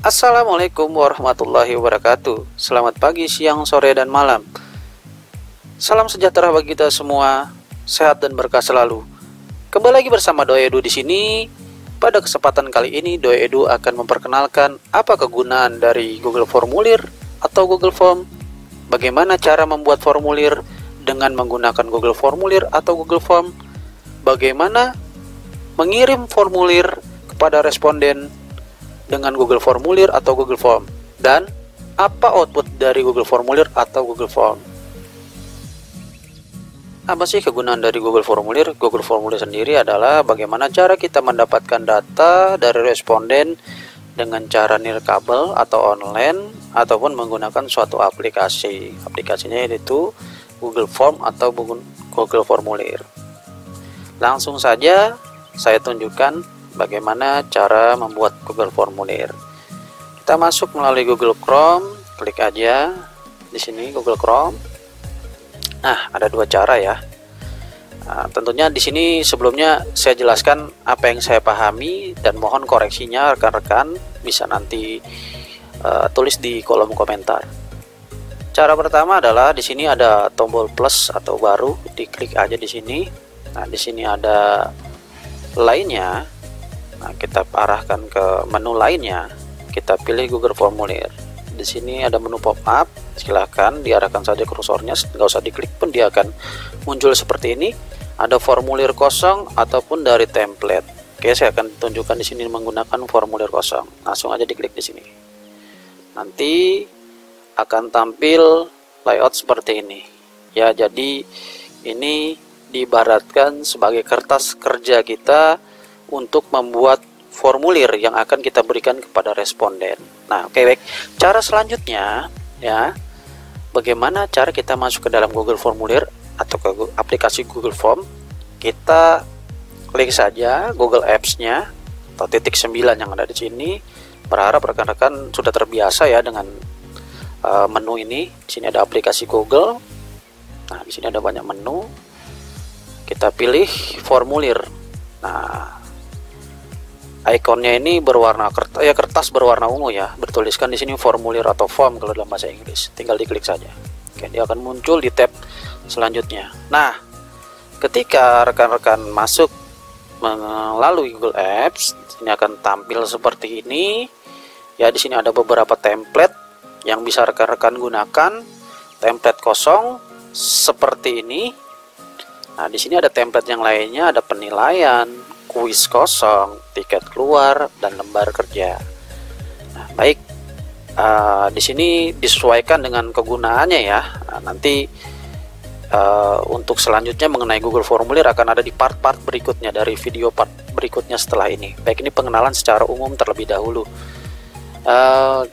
Assalamualaikum warahmatullahi wabarakatuh. Selamat pagi, siang, sore, dan malam. Salam sejahtera bagi kita semua, sehat dan berkah selalu. Kembali lagi bersama Doi Edu di sini. Pada kesempatan kali ini, Doi Edu akan memperkenalkan apa kegunaan dari Google Formulir atau Google Form, bagaimana cara membuat formulir dengan menggunakan Google Formulir atau Google Form, bagaimana mengirim formulir kepada responden dengan Google Formulir atau Google Form, dan apa output dari Google Formulir atau Google Form. Apa sih kegunaan dari Google Formulir? Google Formulir sendiri adalah bagaimana cara kita mendapatkan data dari responden dengan cara nirkabel atau online ataupun menggunakan suatu aplikasi. Aplikasinya yaitu Google Form atau Google Formulir. Langsung saja saya tunjukkan bagaimana cara membuat Google Formulir. Kita masuk melalui Google Chrome, klik aja di sini Google Chrome. Nah, ada dua cara ya. Nah, tentunya di sini sebelumnya saya jelaskan apa yang saya pahami dan mohon koreksinya rekan-rekan bisa nanti tulis di kolom komentar. Cara pertama adalah di sini ada tombol plus atau baru, diklik aja di sini. Nah, di sini ada lainnya. Nah, kita arahkan ke menu lainnya, kita pilih Google Formulir. Di sini ada menu pop-up, silahkan diarahkan saja kursornya, nggak usah diklik pun dia akan muncul seperti ini. Ada formulir kosong ataupun dari template. Oke, saya akan tunjukkan di sini menggunakan formulir kosong. Langsung aja diklik di sini. Nanti akan tampil layout seperti ini. Ya, jadi ini diibaratkan sebagai kertas kerja kita untuk membuat formulir yang akan kita berikan kepada responden. Nah, oke, baik. Cara selanjutnya ya, bagaimana cara kita masuk ke dalam Google Formulir atau ke aplikasi Google Form. Kita klik saja Google Apps-nya atau titik 9 yang ada di sini. Berharap rekan-rekan sudah terbiasa ya dengan menu ini. Di sini ada aplikasi Google. Nah, di sini ada banyak menu. Kita pilih formulir. Nah, ikonnya ini berwarna kertas berwarna ungu ya, bertuliskan di sini formulir atau form kalau dalam bahasa Inggris. Tinggal diklik saja. Oke, dia akan muncul di tab selanjutnya. Nah, ketika rekan-rekan masuk melalui Google Apps, ini akan tampil seperti ini. Ya, di sini ada beberapa template yang bisa rekan-rekan gunakan. Template kosong seperti ini. Nah, di sini ada template yang lainnya, ada penilaian, kuis kosong, tiket keluar, dan lembar kerja. Nah, baik, di sini disesuaikan dengan kegunaannya ya. Nah, nanti untuk selanjutnya mengenai Google Formulir akan ada di part-part berikutnya, dari video part berikutnya setelah ini. Baik, ini pengenalan secara umum terlebih dahulu.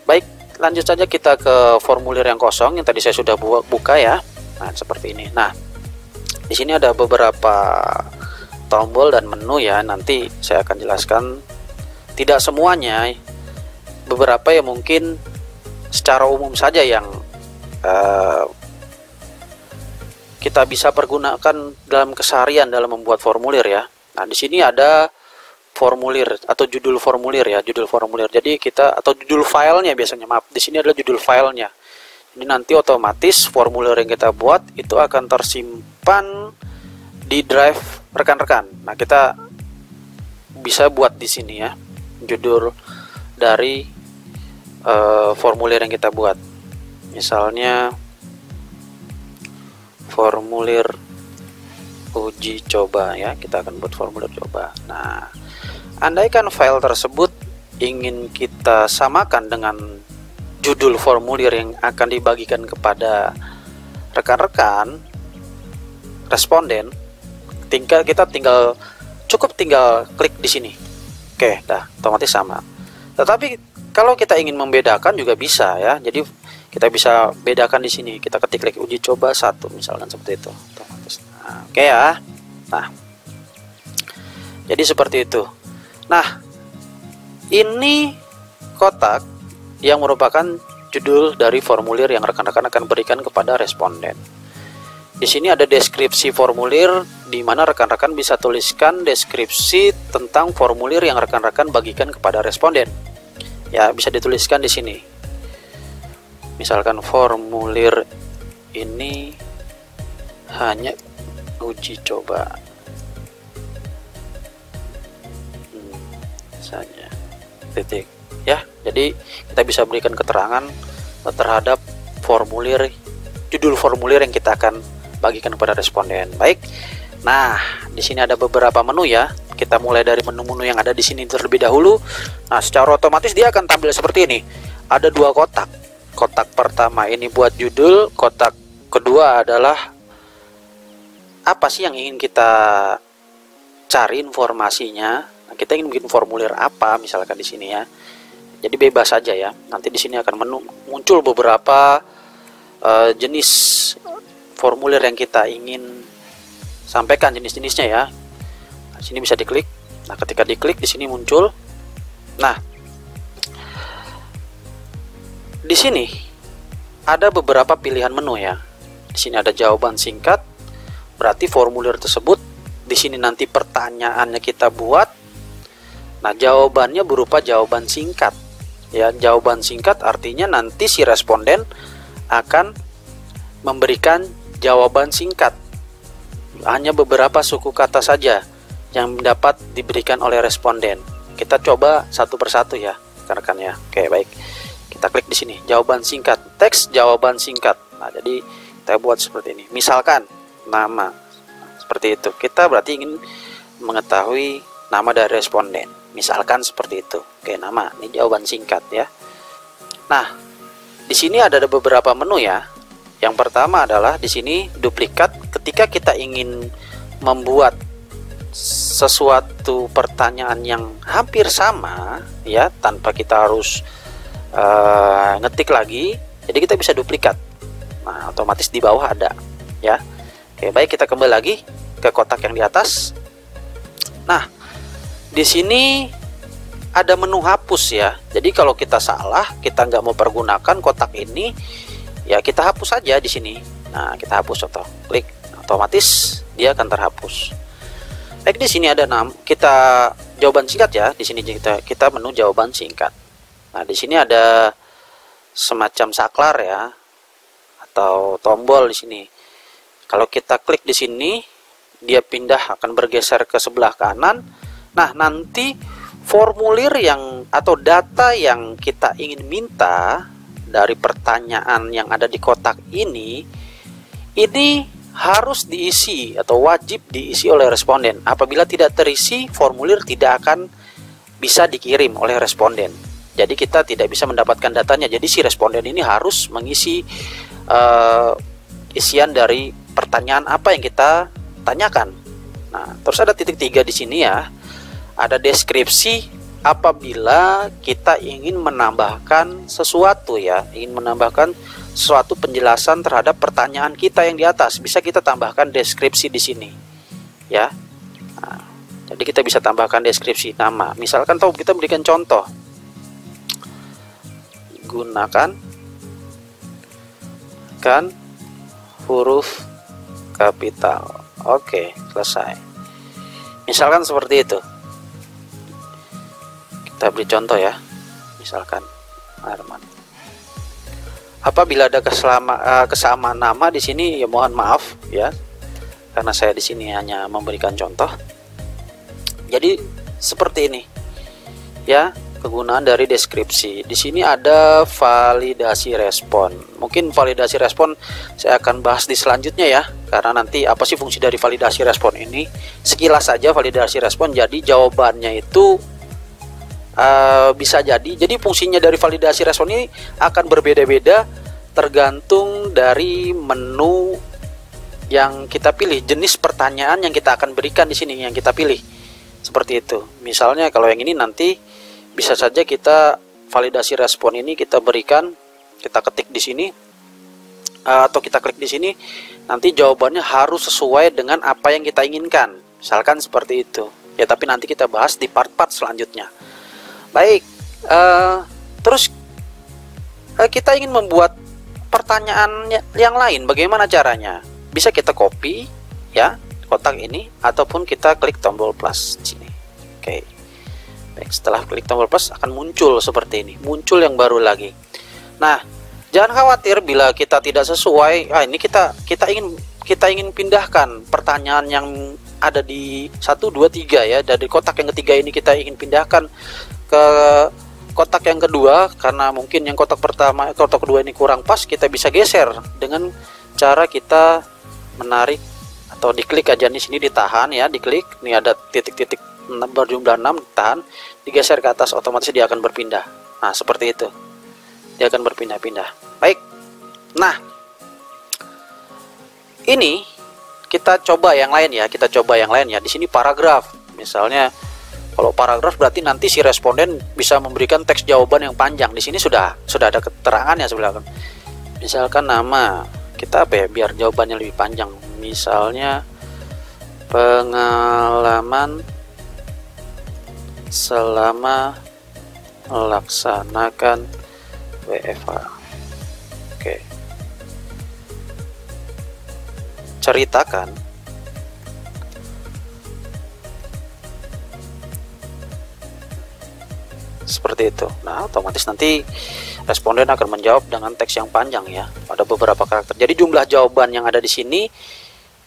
Baik, lanjut saja kita ke formulir yang kosong yang tadi saya sudah buka ya. Nah, seperti ini. Nah, di sini ada beberapa tombol dan menu ya, nanti saya akan jelaskan. Tidak semuanya, beberapa yang mungkin secara umum saja yang kita bisa pergunakan dalam keseharian dalam membuat formulir ya. Nah, di sini ada formulir atau judul formulir ya, judul formulir. Jadi kita atau judul filenya biasanya, maaf, di sini adalah judul filenya. Jadi nanti otomatis formulir yang kita buat itu akan tersimpan di drive rekan-rekan. Nah, kita bisa buat di sini ya judul dari formulir yang kita buat. Misalnya formulir uji coba ya, kita akan buat formulir coba. Nah, andaikan file tersebut ingin kita samakan dengan judul formulir yang akan dibagikan kepada rekan-rekan responden, kita cukup tinggal klik di sini. Oke, dah otomatis sama. Tetapi kalau kita ingin membedakan juga bisa ya. Jadi kita bisa bedakan di sini. Kita ketik uji coba 1 misalkan seperti itu. Otomatis. Nah, oke ya. Nah, jadi seperti itu. Nah, ini kotak yang merupakan judul dari formulir yang rekan-rekan akan berikan kepada responden. Di sini ada deskripsi formulir, di mana rekan-rekan bisa tuliskan deskripsi tentang formulir yang rekan-rekan bagikan kepada responden. Ya, bisa dituliskan di sini. Misalkan formulir ini hanya uji coba saja, titik ya. Jadi kita bisa berikan keterangan terhadap formulir, judul formulir yang kita akan bagikan kepada responden. Baik. Nah, di sini ada beberapa menu ya. Kita mulai dari menu-menu yang ada di sini terlebih dahulu. Nah, secara otomatis dia akan tampil seperti ini. Ada dua kotak. Kotak pertama ini buat judul, kotak kedua adalah apa sih yang ingin kita cari informasinya. Nah, kita ingin bikin formulir apa misalkan di sini ya. Jadi bebas saja ya. Nanti di sini akan muncul beberapa jenis formulir yang kita ingin sampaikan, jenis-jenisnya ya. Nah, sini bisa diklik. Nah, ketika diklik di sini muncul. Nah, di sini ada beberapa pilihan menu ya. Di sini ada jawaban singkat. Berarti formulir tersebut di sini nanti pertanyaannya kita buat. Nah, jawabannya berupa jawaban singkat. Ya, jawaban singkat artinya nanti si responden akan memberikan jawaban singkat. Hanya beberapa suku kata saja yang dapat diberikan oleh responden. Kita coba satu persatu ya, rekan-rekan ya. Oke, baik. Kita klik di sini, jawaban singkat, teks jawaban singkat. Nah, jadi kita buat seperti ini. Misalkan nama, seperti itu. Kita berarti ingin mengetahui nama dari responden. Misalkan seperti itu. Oke, nama, ini jawaban singkat ya. Nah, di sini ada beberapa menu ya. Yang pertama adalah di sini duplikat. Ketika kita ingin membuat sesuatu pertanyaan yang hampir sama ya, tanpa kita harus ngetik lagi, jadi kita bisa duplikat. Nah, otomatis di bawah ada ya. Oke, baik, kita kembali lagi ke kotak yang di atas. Nah, di sini ada menu hapus ya. Jadi kalau kita salah, kita nggak mau pergunakan kotak ini, ya kita hapus saja di sini. Nah, kita hapus atau klik, otomatis dia akan terhapus. Baik, di sini ada kita jawaban singkat ya. Di sini kita menu jawaban singkat. Nah, di sini ada semacam saklar ya, atau tombol di sini. Kalau kita klik di sini, dia pindah, akan bergeser ke sebelah kanan. Nah, nanti formulir yang atau data yang kita ingin minta dari pertanyaan yang ada di kotak ini harus diisi atau wajib diisi oleh responden. Apabila tidak terisi, formulir tidak akan bisa dikirim oleh responden. Jadi kita tidak bisa mendapatkan datanya. Jadi si responden ini harus mengisi isian dari pertanyaan apa yang kita tanyakan. Nah, terus ada titik 3 di sini ya. Ada deskripsi apabila kita ingin menambahkan sesuatu ya, ingin menambahkan suatu penjelasan terhadap pertanyaan kita yang di atas, bisa kita tambahkan deskripsi di sini ya. Nah, jadi kita bisa tambahkan deskripsi nama. Misalkan kita berikan contoh, gunakan huruf kapital. Oke, selesai. Misalkan seperti itu. Kita beri contoh ya. Misalkan Arman. Apabila ada kesamaan nama di sini, ya mohon maaf ya, karena saya di sini hanya memberikan contoh. Jadi seperti ini ya, kegunaan dari deskripsi. Di sini ada validasi respon. Mungkin validasi respon saya akan bahas di selanjutnya ya, karena nanti apa sih fungsi dari validasi respon ini. Sekilas saja validasi respon, jadi jawabannya itu bisa jadi fungsinya dari validasi respon ini akan berbeda-beda tergantung dari menu yang kita pilih, jenis pertanyaan yang kita akan berikan di sini yang kita pilih. Seperti itu. Misalnya kalau yang ini nanti bisa saja kita validasi respon ini kita berikan, kita ketik di sini atau kita klik di sini, nanti jawabannya harus sesuai dengan apa yang kita inginkan. Misalkan seperti itu. Ya, tapi nanti kita bahas di part-part selanjutnya. Baik, terus kita ingin membuat pertanyaan yang lain, bagaimana caranya? Bisa kita copy ya kotak ini, ataupun kita klik tombol plus di sini. Oke, Baik, setelah klik tombol plus akan muncul seperti ini, muncul yang baru lagi. Nah, jangan khawatir bila kita tidak sesuai. Ini kita ingin pindahkan pertanyaan yang ada di 1 2 3 ya, dari kotak yang ketiga ini kita ingin pindahkan ke kotak yang kedua, karena mungkin yang kotak pertama, kotak kedua ini kurang pas. Kita bisa geser dengan cara kita menarik atau diklik aja di sini, ditahan ya, diklik. Ini ada titik-titik berjumlah 6, ditahan, digeser ke atas, otomatis dia akan berpindah. Nah, seperti itu. Dia akan berpindah-pindah. Baik. Nah, ini kita coba yang lain ya, Di sini paragraf. Misalnya kalau paragraf berarti nanti si responden bisa memberikan teks jawaban yang panjang. Di sini sudah ada keterangannya sebelah. Misalkan nama kita apa ya, biar jawabannya lebih panjang. Misalnya pengalaman selama melaksanakan WFH. Oke. Ceritakan seperti itu. Nah, otomatis nanti responden akan menjawab dengan teks yang panjang ya, pada beberapa karakter. Jadi jumlah jawaban yang ada di sini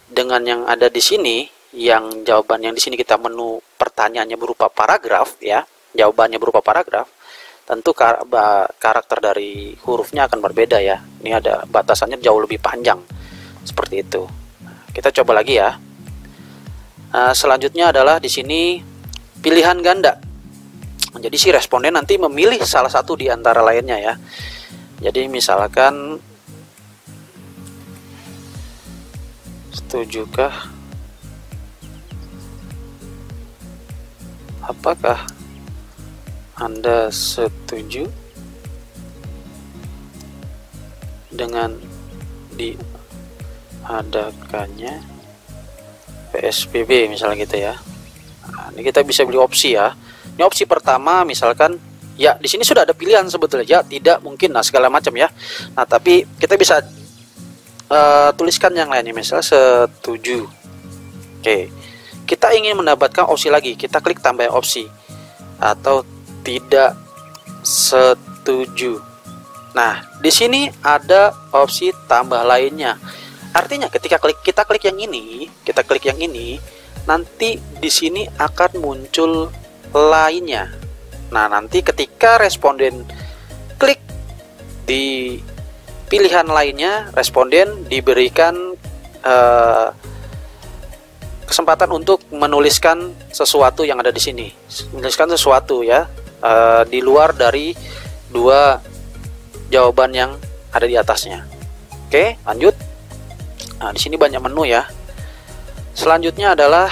dengan yang ada di sini, yang jawaban yang di sini kita menu pertanyaannya berupa paragraf ya, jawabannya berupa paragraf, tentu karakter dari hurufnya akan berbeda ya. Ini ada batasannya jauh lebih panjang seperti itu. Kita coba lagi ya. Selanjutnya adalah di sini pilihan ganda. Jadi si responden nanti memilih salah satu di antara lainnya ya. Jadi misalkan, setujukah? Apakah Anda setuju dengan diadakannya PSBB misalnya gitu ya. Nah, ini kita bisa beli opsi ya. Ini opsi pertama, misalkan ya di sini sudah ada pilihan sebetulnya, ya, tidak, mungkin, nah segala macam ya. Nah, tapi kita bisa tuliskan yang lainnya, misalnya setuju. Oke. Kita ingin mendapatkan opsi lagi, kita klik tambah opsi, atau tidak setuju. Nah, di sini ada opsi tambah lainnya. Artinya ketika kita klik yang ini, nanti di sini akan muncul lainnya. Nah, nanti ketika responden klik di pilihan lainnya, responden diberikan kesempatan untuk menuliskan sesuatu yang ada di sini, menuliskan sesuatu ya, di luar dari dua jawaban yang ada di atasnya. Oke, lanjut. Nah, di sini banyak menu ya. Selanjutnya adalah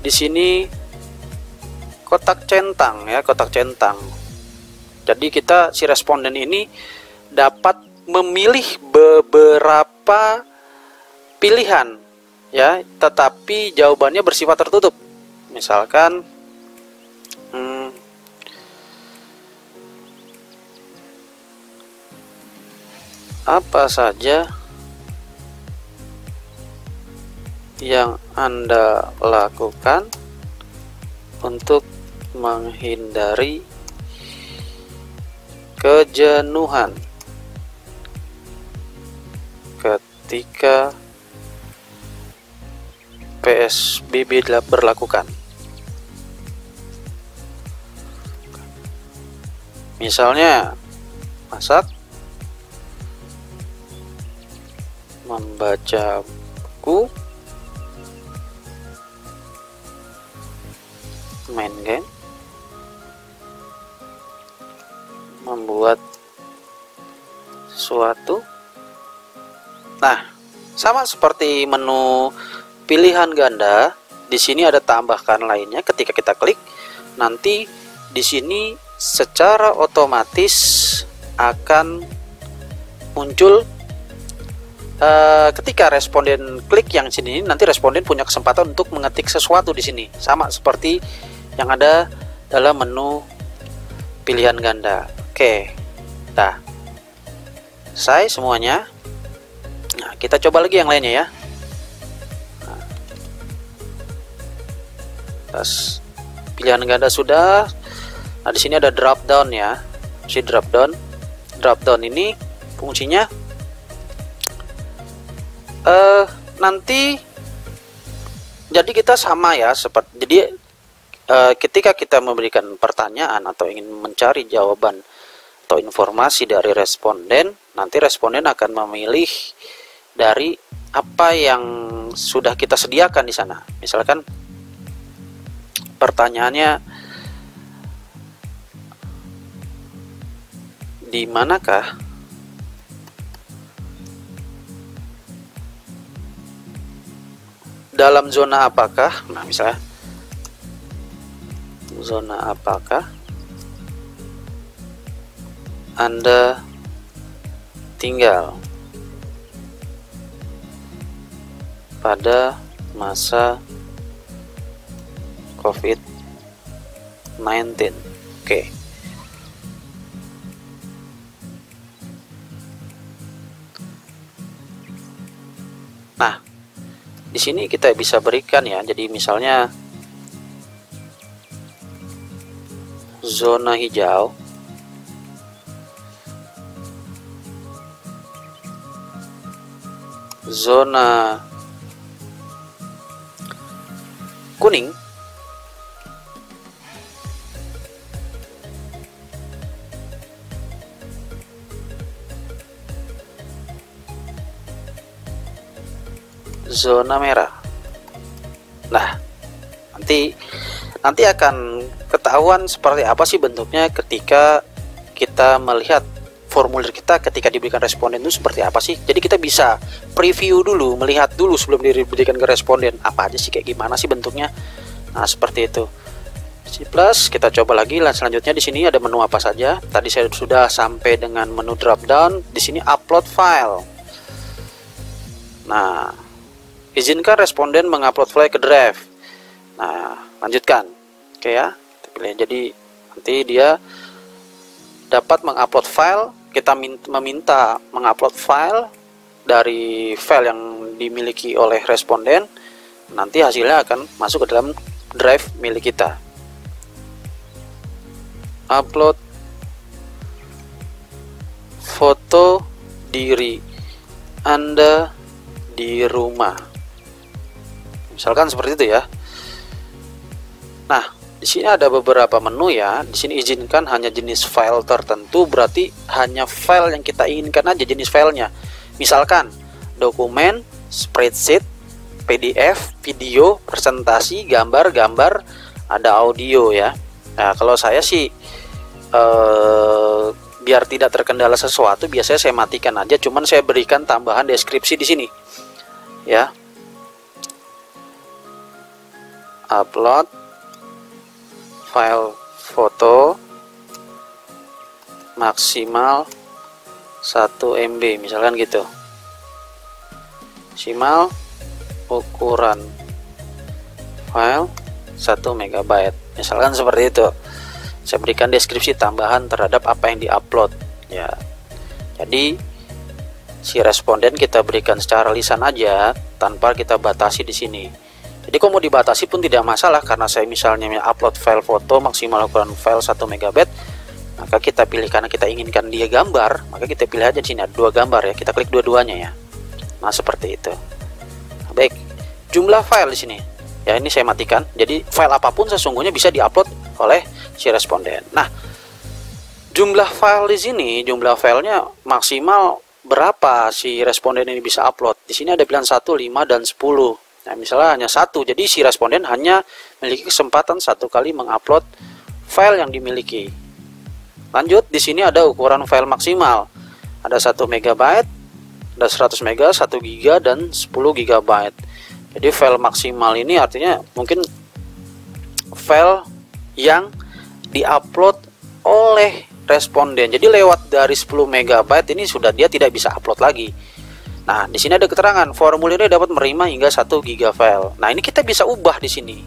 di sini kotak centang ya, kotak centang. Jadi si responden ini dapat memilih beberapa pilihan ya, tetapi jawabannya bersifat tertutup. Misalkan apa saja yang Anda lakukan untuk menghindari kejenuhan ketika PSBB berlakukan. Misalnya masak, membaca buku, main game, membuat sesuatu. Nah, sama seperti menu pilihan ganda, di sini ada tambahkan lainnya. Ketika kita klik, nanti di sini secara otomatis akan muncul ketika responden klik yang sini, nanti responden punya kesempatan untuk mengetik sesuatu di sini, sama seperti yang ada dalam menu pilihan ganda. Oke, nah, selesai semuanya. Nah, kita coba lagi yang lainnya ya. Tes pilihan ganda sudah. Nah, di sini ada drop down ya. Si drop down ini fungsinya nanti jadi kita sama ya, jadi ketika kita memberikan pertanyaan atau ingin mencari jawaban atau informasi dari responden, nanti responden akan memilih dari apa yang sudah kita sediakan di sana. Misalkan pertanyaannya, di manakah dalam zona apakah, nah misalnya zona apakah Anda tinggal pada masa COVID-19. Oke. Nah, di sini kita bisa berikan ya. Jadi misalnya zona hijau, zona kuning, zona merah. Nah, nanti akan ketahuan seperti apa sih bentuknya ketika kita melihat formulir kita ketika diberikan responden itu seperti apa sih. Jadi kita bisa preview dulu, melihat dulu sebelum diberikan ke responden apa aja sih, kayak gimana sih bentuknya. Nah, seperti itu. C+, kita coba lagi. Selanjutnya di sini ada menu apa saja. Tadi saya sudah sampai dengan menu drop down. Di sini upload file. Nah, izinkan responden mengupload file ke drive. Nah, lanjutkan. Oke ya. Jadi nanti dia dapat mengupload file. Kita meminta mengupload file dari file yang dimiliki oleh responden. Nanti hasilnya akan masuk ke dalam drive milik kita. Upload foto diri Anda di rumah. Misalkan seperti itu ya. Nah, di sini ada beberapa menu ya. Di sini izinkan hanya jenis file tertentu, berarti hanya file yang kita inginkan aja jenis filenya. Misalkan dokumen, spreadsheet, PDF, video, presentasi, gambar, ada audio ya. Nah, kalau saya sih biar tidak terkendala sesuatu, biasanya saya matikan aja, cuman saya berikan tambahan deskripsi di sini. Ya. Upload file foto maksimal 1 MB misalkan gitu. Maksimal ukuran file 1 MB misalkan seperti itu. Saya berikan deskripsi tambahan terhadap apa yang diupload ya. Jadi si responden kita berikan secara lisan aja tanpa kita batasi di sini. Jadi kalau mau dibatasi pun tidak masalah, karena saya misalnya upload file foto maksimal ukuran file 1 MB, maka kita pilih, karena kita inginkan dia gambar, maka kita pilih aja di sini ada 2 gambar ya, kita klik dua-duanya ya. Nah, seperti itu. Nah, baik, jumlah file di sini. Ya, ini saya matikan. Jadi file apapun sesungguhnya bisa diupload oleh si responden. Nah, jumlah file di sini, jumlah filenya maksimal berapa si responden ini bisa upload. Di sini ada pilihan 1, 5, dan 10. Nah, misalnya hanya 1, jadi si responden hanya memiliki kesempatan 1 kali mengupload file yang dimiliki. Lanjut, di sini ada ukuran file maksimal. Ada 1 MB, ada 100 MB, 1 GB, dan 10 GB. Jadi file maksimal ini artinya mungkin file yang diupload oleh responden. Jadi lewat dari 10 MB ini sudah dia tidak bisa upload lagi. Nah, di sini ada keterangan formulirnya dapat menerima hingga 1 GB file. Nah, ini kita bisa ubah di sini.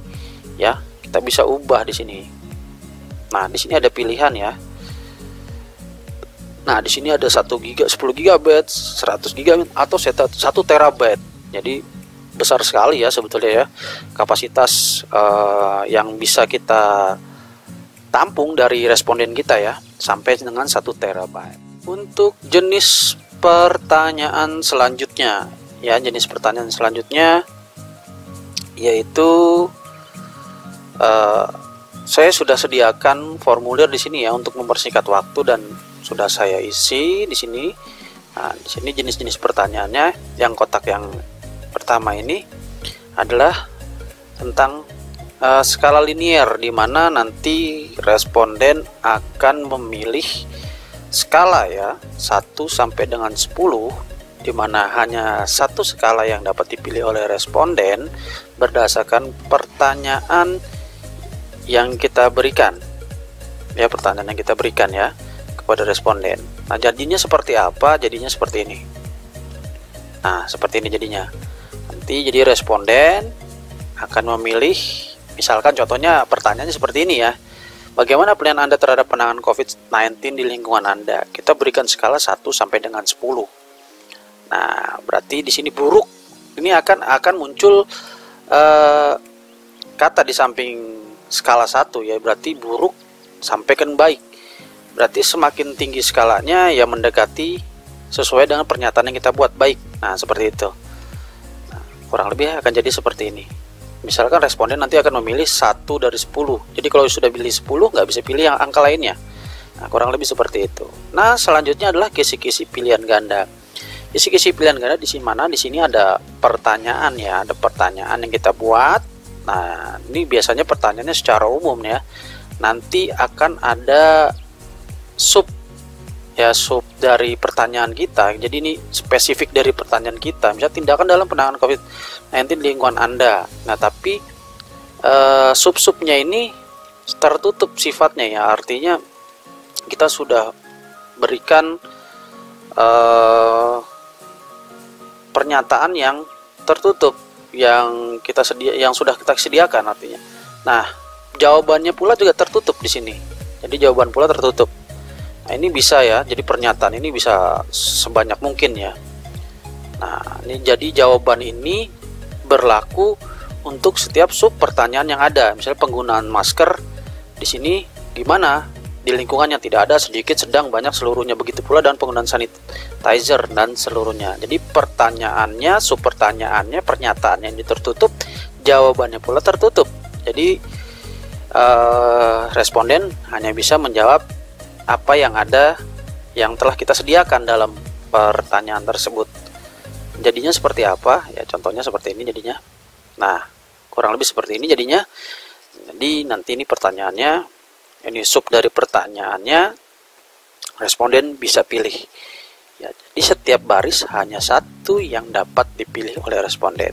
Ya, kita bisa ubah di sini. Nah, di sini ada pilihan ya. Nah, di sini ada 1 GB, 10 GB, 100 GB atau 1 TB. Jadi besar sekali ya sebetulnya ya, kapasitas yang bisa kita tampung dari responden kita ya, sampai dengan 1 terabyte. Untuk jenis pertanyaan selanjutnya ya, jenis pertanyaan selanjutnya yaitu saya sudah sediakan formulir di sini ya untuk mempersingkat waktu, dan sudah saya isi di sini. Nah, di sini jenis-jenis pertanyaannya, yang kotak yang pertama ini adalah tentang skala linier, di mana nanti responden akan memilih skala ya 1 sampai dengan 10, di mana hanya satu skala yang dapat dipilih oleh responden berdasarkan pertanyaan yang kita berikan ya, pertanyaan yang kita berikan ya kepada responden. Nah, jadinya seperti apa? Jadinya seperti ini. Nah, seperti ini jadinya. Nanti jadi responden akan memilih, misalkan contohnya pertanyaannya seperti ini ya. Bagaimana pilihan Anda terhadap penanganan COVID-19 di lingkungan Anda? Kita berikan skala 1 sampai dengan 10. Nah, berarti di sini buruk. Ini akan muncul kata di samping skala 1 ya, berarti buruk sampai kan baik. Berarti semakin tinggi skalanya ya mendekati sesuai dengan pernyataan yang kita buat baik. Nah, seperti itu. Nah, kurang lebih akan jadi seperti ini. Misalkan responden nanti akan memilih 1 dari 10. Jadi kalau sudah pilih 10 nggak bisa pilih yang angka lainnya. Nah, kurang lebih seperti itu. Nah, selanjutnya adalah kisi-kisi pilihan ganda. Kisi-kisi pilihan ganda di sini mana? Di sini ada pertanyaan ya, ada pertanyaan yang kita buat. Nah, ini biasanya pertanyaannya secara umum ya. Nanti akan ada sub ya, sub dari pertanyaan kita. Jadi ini spesifik dari pertanyaan kita, misalnya tindakan dalam penanganan COVID-19 di lingkungan Anda. Nah, tapi sub-subnya ini tertutup sifatnya ya, artinya kita sudah berikan pernyataan yang tertutup yang sudah kita sediakan artinya. Nah, jawabannya pula juga tertutup di sini. Jadi jawaban pula tertutup. Nah, ini bisa ya, jadi pernyataan ini bisa sebanyak mungkin ya. Nah, ini jadi jawaban ini berlaku untuk setiap sub pertanyaan yang ada. Misalnya penggunaan masker di sini gimana? Di lingkungan yang tidak ada, sedikit, sedang, banyak, seluruhnya. Begitu pula dan penggunaan sanitizer dan seluruhnya. Jadi pertanyaannya, sub pertanyaannya, pernyataannya ini tertutup, jawabannya pula tertutup. Jadi responden hanya bisa menjawab apa yang ada yang telah kita sediakan dalam pertanyaan tersebut. Jadinya seperti apa? Ya, contohnya seperti ini jadinya. Nah, kurang lebih seperti ini jadinya. Jadi nanti ini pertanyaannya, ini sub dari pertanyaannya, responden bisa pilih. Ya, jadi setiap baris hanya satu yang dapat dipilih oleh responden.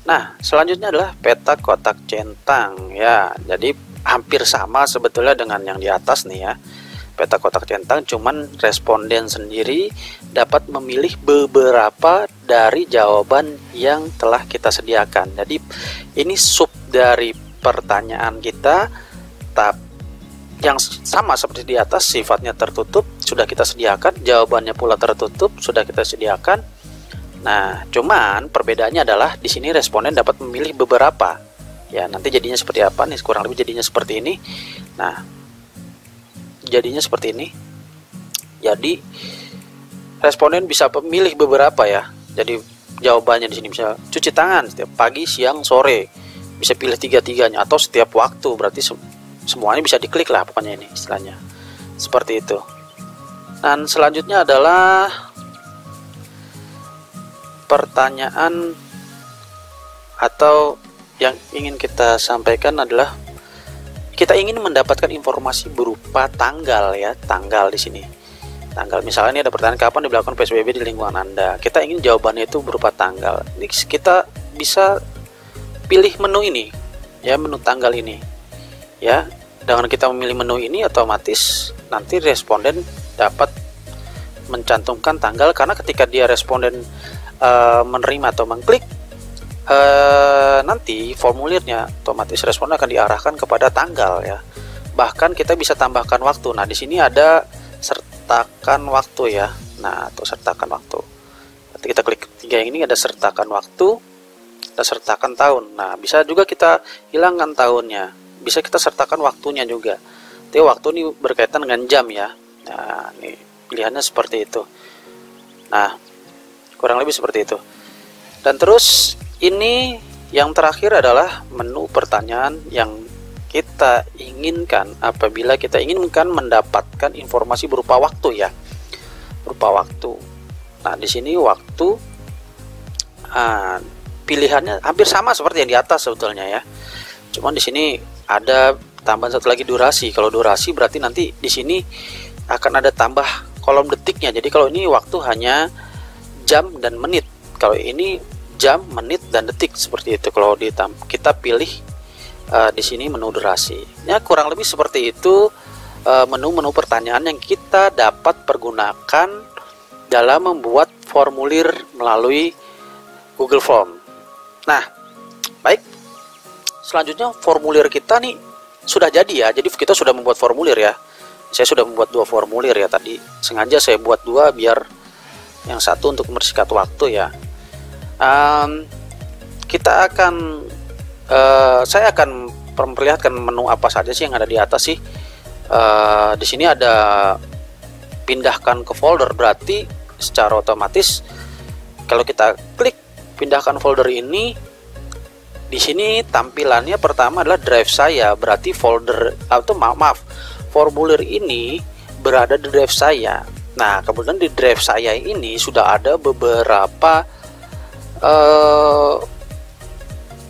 Nah, selanjutnya adalah peta kotak centang ya. Jadi hampir sama sebetulnya dengan yang di atas nih ya, peta kotak centang, cuman responden sendiri dapat memilih beberapa dari jawaban yang telah kita sediakan. Jadi ini sub dari pertanyaan kita, yang sama seperti di atas, sifatnya tertutup, sudah kita sediakan, jawabannya pula tertutup, sudah kita sediakan. Nah, cuman perbedaannya adalah di sini responden dapat memilih beberapa. Ya, nanti jadinya seperti apa nih? Kurang lebih jadinya seperti ini. Nah, jadinya seperti ini. Jadi responden bisa memilih beberapa ya. Jadi jawabannya di sini bisa cuci tangan setiap pagi, siang, sore. Bisa pilih tiga-tiganya atau setiap waktu. Berarti semuanya bisa diklik lah pokoknya ini istilahnya. Seperti itu. Dan selanjutnya adalah pertanyaan atau yang ingin kita sampaikan adalah kita ingin mendapatkan informasi berupa tanggal ya, tanggal di sini. Tanggal, misalnya ini ada pertanyaan kapan diberlakukan PSBB di lingkungan Anda. Kita ingin jawabannya itu berupa tanggal. Ini kita bisa pilih menu ini ya, menu tanggal ini. Ya, dengan kita memilih menu ini otomatis nanti responden dapat mencantumkan tanggal, karena ketika dia responden menerima atau mengklik nanti formulirnya otomatis respon akan diarahkan kepada tanggal ya. Bahkan kita bisa tambahkan waktu. Nah, di sini ada sertakan waktu ya. Nah, atau sertakan waktu. Nanti kita klik 3 yang ini, ada sertakan waktu. kita sertakan tahun. Nah, bisa juga kita hilangkan tahunnya, bisa kita sertakan waktunya juga. Jadi waktu ini berkaitan dengan jam ya. Nah, ini pilihannya seperti itu. Nah, kurang lebih seperti itu. Dan terus ini yang terakhir adalah menu pertanyaan yang kita inginkan apabila kita inginkan mendapatkan informasi berupa waktu ya, berupa waktu. Nah, di sini waktu pilihannya hampir sama seperti yang di atas sebetulnya ya. Cuman di sini ada tambahan satu lagi, durasi. Kalau durasi berarti nanti di sini akan ada tambah kolom detiknya. Jadi kalau ini waktu hanya jam dan menit, kalau ini jam, menit, dan detik seperti itu. Kalau kita pilih di sini menu durasi. Ya, kurang lebih seperti itu menu-menu pertanyaan yang kita dapat pergunakan dalam membuat formulir melalui Google Form. Nah, baik. Selanjutnya formulir kita nih sudah jadi ya. Jadi kita sudah membuat formulir ya. Saya sudah membuat 2 formulir ya tadi. Sengaja saya buat 2 biar yang satu untuk mempersingkat waktu ya. Saya akan memperlihatkan menu apa saja sih yang ada di atas sih. Di sini ada pindahkan ke folder, berarti secara otomatis kalau kita klik pindahkan folder ini, di sini tampilannya pertama adalah drive saya, berarti folder atau formulir ini berada di drive saya. Nah, kemudian di drive saya ini sudah ada beberapa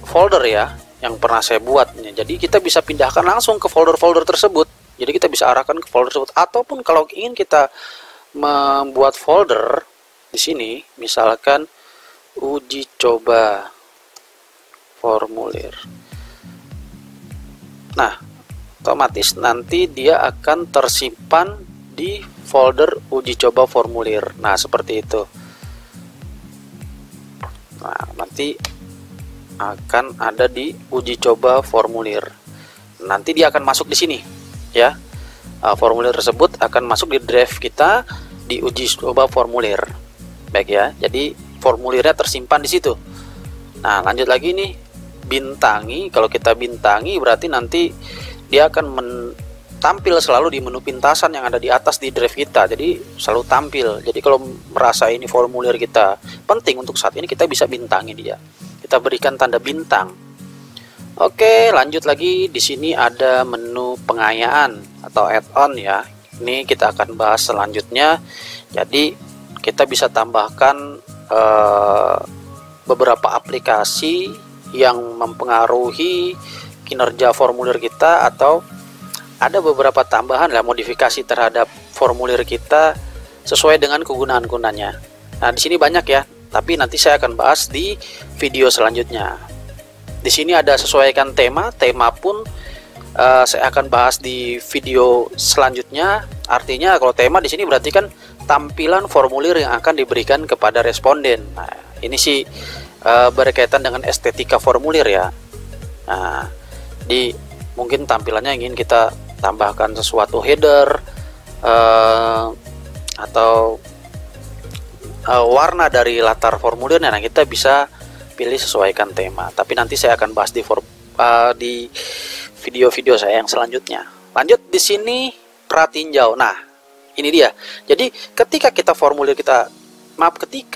folder ya yang pernah saya buat. Jadi kita bisa pindahkan langsung ke folder-folder tersebut. Jadi kita bisa arahkan ke folder tersebut, ataupun kalau ingin kita membuat folder di sini, misalkan uji coba formulir. Nah, otomatis nanti dia akan tersimpan di folder uji coba formulir. Nah, seperti itu. Nah, nanti akan ada di uji coba formulir. Nanti dia akan masuk di sini ya. Formulir tersebut akan masuk di drive kita di uji coba formulir. Baik ya. Jadi formulirnya tersimpan di situ. Nah, lanjut lagi nih, bintangi. Kalau kita bintangi berarti nanti dia akan tampil selalu di menu pintasan yang ada di atas di drive kita. Jadi selalu tampil. Jadi kalau merasa ini formulir kita penting untuk saat ini, kita bisa bintangi dia. Kita berikan tanda bintang. Oke, lanjut lagi. Di sini ada menu pengayaan atau add-on ya. Ini kita akan bahas selanjutnya. Jadi kita bisa tambahkan beberapa aplikasi yang mempengaruhi kinerja formulir kita, atau ada beberapa tambahan lah modifikasi terhadap formulir kita sesuai dengan kegunaan-gunanya. Nah, di sini banyak ya, tapi nanti saya akan bahas di video selanjutnya. Di sini ada sesuaikan tema pun saya akan bahas di video selanjutnya. Artinya kalau tema di sini berarti kan tampilan formulir yang akan diberikan kepada responden. Nah, ini sih berkaitan dengan estetika formulir ya. Nah, mungkin tampilannya ingin kita tambahkan sesuatu header atau warna dari latar formulirnya. Nah, kita bisa pilih sesuaikan tema. Tapi nanti saya akan bahas di video-video saya yang selanjutnya. Lanjut di sini pratinjau. Nah, ini dia. Jadi ketika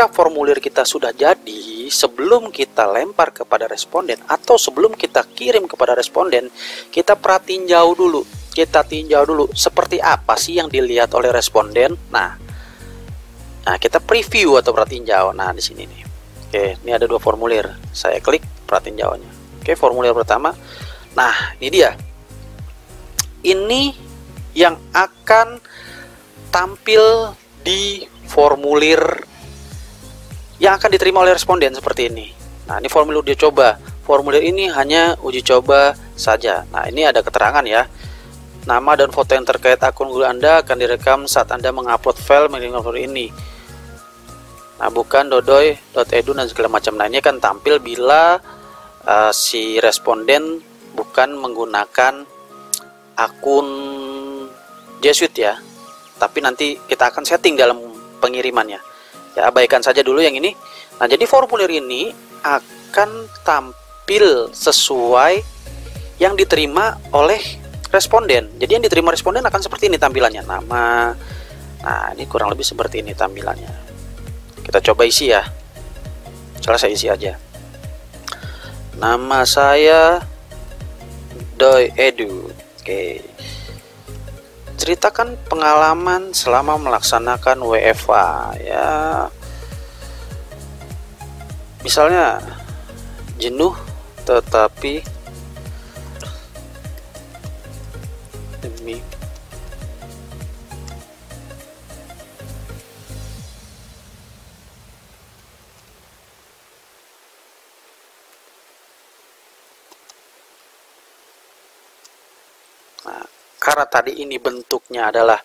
formulir kita sudah jadi, sebelum kita lempar kepada responden atau sebelum kita kirim kepada responden, kita pratinjau dulu. Kita tinjau dulu seperti apa sih yang dilihat oleh responden. Nah, kita preview atau pratinjau. Nah, di sini nih. Oke, ini ada 2 formulir. Saya klik pratinjaunya. Oke, formulir pertama. Nah, ini dia. Ini yang akan tampil di formulir yang akan diterima oleh responden seperti ini. Nah, ini formulir uji coba. Formulir ini hanya uji coba saja. Nah, ini ada keterangan ya. Nama dan foto yang terkait akun Google Anda akan direkam saat Anda mengupload file mengirim formulir ini. Nah, bukan dodoy.edu dan segala macam. Nah, ini akan tampil bila si responden bukan menggunakan akun G Suite ya. Tapi nanti kita akan setting dalam pengirimannya. Ya, abaikan saja dulu yang ini. Nah, jadi formulir ini akan tampil sesuai yang diterima oleh responden. Jadi yang diterima responden akan seperti ini tampilannya, nama. Nah, ini kurang lebih seperti ini tampilannya. Kita coba isi ya. Salah, saya isi aja. Nama saya Doi Edu. Oke. Ceritakan pengalaman selama melaksanakan WFA ya. Misalnya jenuh tetapi demi karena tadi ini bentuknya adalah,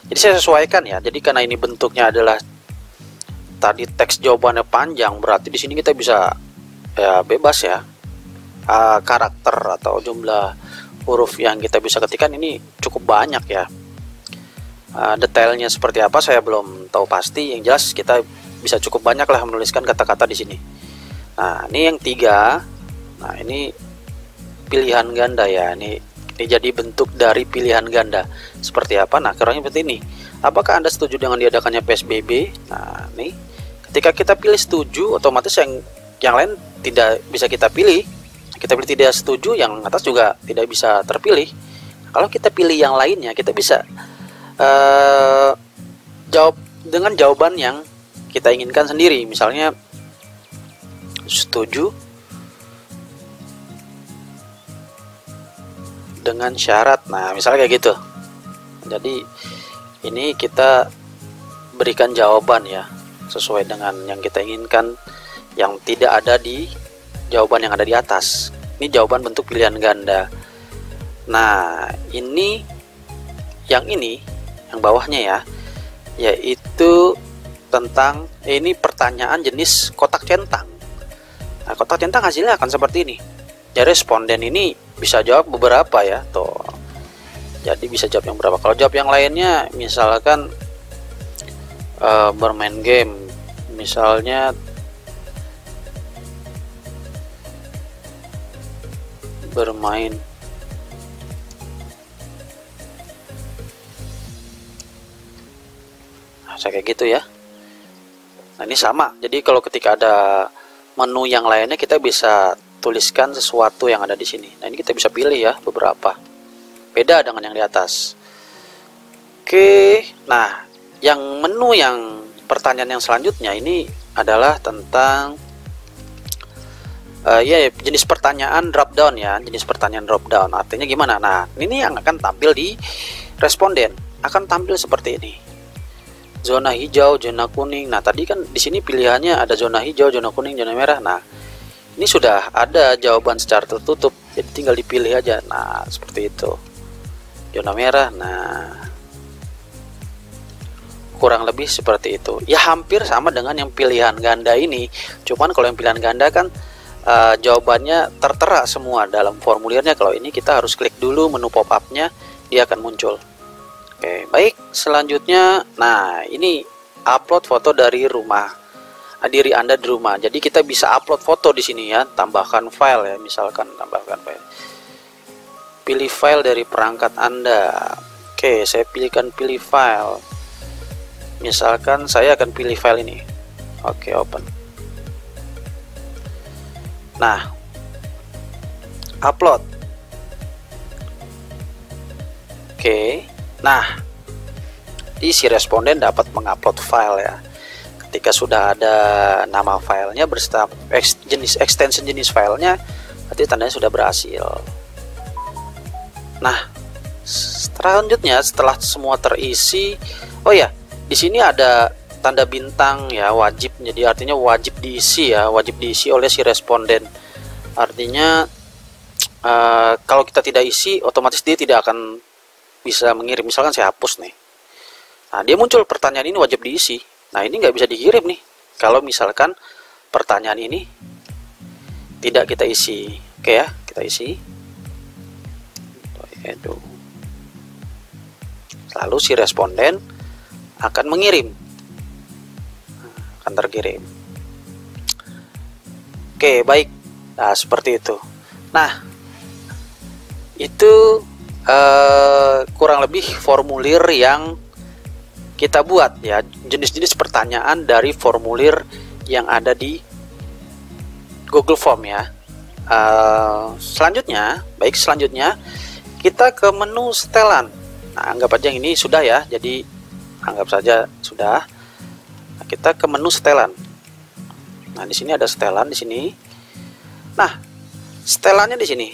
jadi saya sesuaikan ya. Jadi karena ini bentuknya adalah tadi teks jawabannya panjang, berarti di sini kita bisa ya bebas ya, karakter atau jumlah huruf yang kita bisa ketikkan ini cukup banyak ya. Detailnya seperti apa saya belum tahu pasti, yang jelas kita bisa cukup banyak lah menuliskan kata-kata di sini. Nah, ini yang 3. Nah, ini pilihan ganda ya. Ini jadi bentuk dari pilihan ganda. Seperti apa? Nah, kurangnya seperti ini. Apakah Anda setuju dengan diadakannya PSBB? Nah, nih ketika kita pilih setuju, otomatis yang lain tidak bisa kita pilih. Kita pilih tidak setuju, yang atas juga tidak bisa terpilih. Kalau kita pilih yang lainnya, kita bisa jawab dengan jawaban yang kita inginkan sendiri. Misalnya setuju dengan syarat. Nah, misalnya kayak gitu. Jadi ini kita berikan jawaban ya sesuai dengan yang kita inginkan, yang tidak ada di jawaban yang ada di atas. Ini jawaban bentuk pilihan ganda. Nah, ini yang bawahnya ya, yaitu tentang ini pertanyaan jenis kotak centang. Nah, kotak centang hasilnya akan seperti ini. Jadi responden ini bisa jawab beberapa ya, tuh. Jadi bisa jawab yang berapa. Kalau jawab yang lainnya, misalkan bermain game, misalnya bermain saya kayak gitu ya. Nah, ini sama. Jadi kalau ketika ada menu yang lainnya, kita bisa tuliskan sesuatu yang ada di sini. Nah, ini kita bisa pilih ya beberapa. Beda dengan yang di atas. Oke, nah yang menu yang pertanyaan yang selanjutnya ini adalah tentang ya jenis pertanyaan drop down ya. Jenis pertanyaan drop down artinya gimana? Nah, ini yang akan tampil di responden, akan tampil seperti ini. Zona hijau, zona kuning. Nah, tadi kan di sini pilihannya ada zona hijau, zona kuning, zona merah. Nah, ini sudah ada jawaban secara tertutup, jadi tinggal dipilih aja. Nah, seperti itu. Zona merah. Nah, kurang lebih seperti itu. Ya hampir sama dengan yang pilihan ganda ini. Cuman kalau yang pilihan ganda kan jawabannya tertera semua dalam formulirnya. Kalau ini kita harus klik dulu menu pop-up-nya, dia akan muncul. Oke, baik. Selanjutnya, nah ini upload foto dari rumah, diri Anda di rumah. Jadi kita bisa upload foto di sini ya. Tambahkan file ya, misalkan tambahkan file. Pilih file dari perangkat Anda. Oke, saya pilih file. Misalkan saya akan pilih file ini. Oke, open. Nah, upload. Oke. Nah, si responden dapat mengupload file ya. Ketika sudah ada nama filenya beserta jenis extension jenis filenya, berarti tandanya sudah berhasil. Nah, selanjutnya setelah semua terisi, oh ya, di sini ada tanda bintang ya, wajib. Jadi artinya wajib diisi ya, wajib diisi oleh si responden. Artinya kalau kita tidak isi, otomatis dia tidak akan bisa mengirim. Misalkan saya hapus nih, nah dia muncul pertanyaan ini wajib diisi. Nah, ini nggak bisa dikirim nih kalau misalkan pertanyaan ini tidak kita isi. Oke ya, kita isi. Lalu si responden akan mengirim, akan terkirim. Oke, baik. Nah, seperti itu. Nah, itu kurang lebih formulir yang kita buat ya, jenis-jenis pertanyaan dari formulir yang ada di Google Form ya. Selanjutnya kita ke menu setelan. Nah, anggap aja yang ini sudah ya, jadi anggap saja sudah. Nah, kita ke menu setelan. Nah, di sini ada setelan di sini. Nah, setelannya di sini.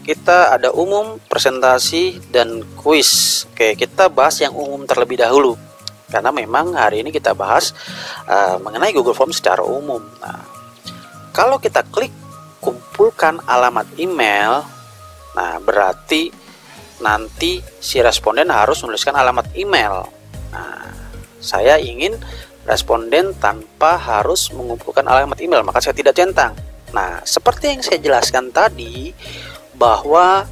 Kita ada umum, presentasi, dan kuis. Oke, kita bahas yang umum terlebih dahulu. Karena memang hari ini kita bahas mengenai Google Form secara umum. Nah, kalau kita klik kumpulkan alamat email, nah berarti nanti si responden harus menuliskan alamat email. Nah, saya ingin responden tanpa harus mengumpulkan alamat email, maka saya tidak centang. Nah, seperti yang saya jelaskan tadi, bahwa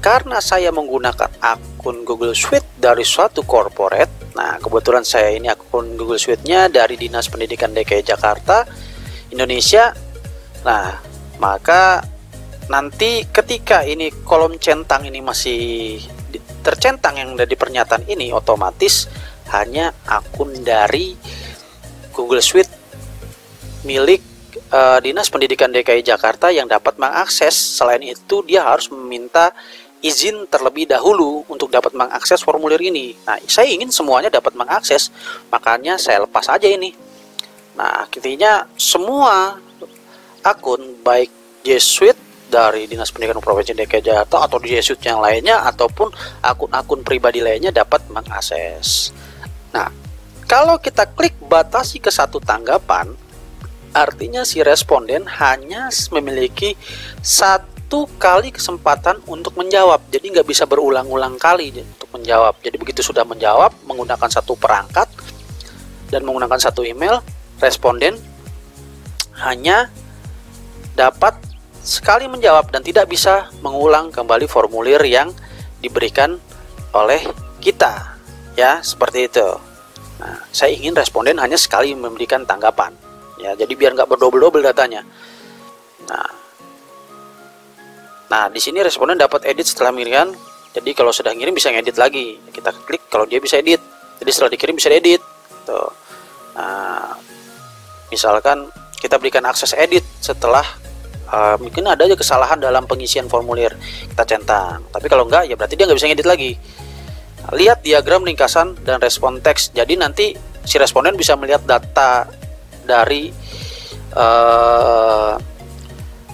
karena saya menggunakan akun Google Suite dari suatu corporate, nah kebetulan saya ini akun Google Suite-nya dari Dinas Pendidikan DKI Jakarta, Indonesia. Nah, maka nanti ketika ini kolom centang ini masih tercentang yang ada di pernyataan ini, otomatis hanya akun dari Google Suite milik Dinas Pendidikan DKI Jakarta yang dapat mengakses. Selain itu dia harus meminta izin terlebih dahulu untuk dapat mengakses formulir ini. Nah, saya ingin semuanya dapat mengakses, makanya saya lepas aja ini. Nah, artinya semua akun baik G Suite dari Dinas Pendidikan Provinsi DKI Jakarta atau G Suite yang lainnya ataupun akun-akun pribadi lainnya dapat mengakses. Nah, kalau kita klik batasi ke satu tanggapan, artinya si responden hanya memiliki satu kali kesempatan untuk menjawab. Jadi nggak bisa berulang-ulang kali untuk menjawab. Jadi begitu sudah menjawab menggunakan satu perangkat dan menggunakan satu email, responden hanya dapat sekali menjawab dan tidak bisa mengulang kembali formulir yang diberikan oleh kita. Ya, seperti itu. Nah, saya ingin responden hanya sekali memberikan tanggapan. Ya, jadi biar nggak berdobel-dobel datanya. Nah, di sini responden dapat edit setelah pemilihan. Jadi kalau sudah ngirim bisa ngedit lagi. Kita klik kalau dia bisa edit. Jadi setelah dikirim bisa edit. Tuh. Nah, misalkan kita berikan akses edit setelah mungkin ada aja kesalahan dalam pengisian formulir, kita centang. Tapi kalau enggak, ya berarti dia nggak bisa ngedit lagi. Lihat diagram ringkasan dan respon teks. Jadi nanti si responden bisa melihat data dari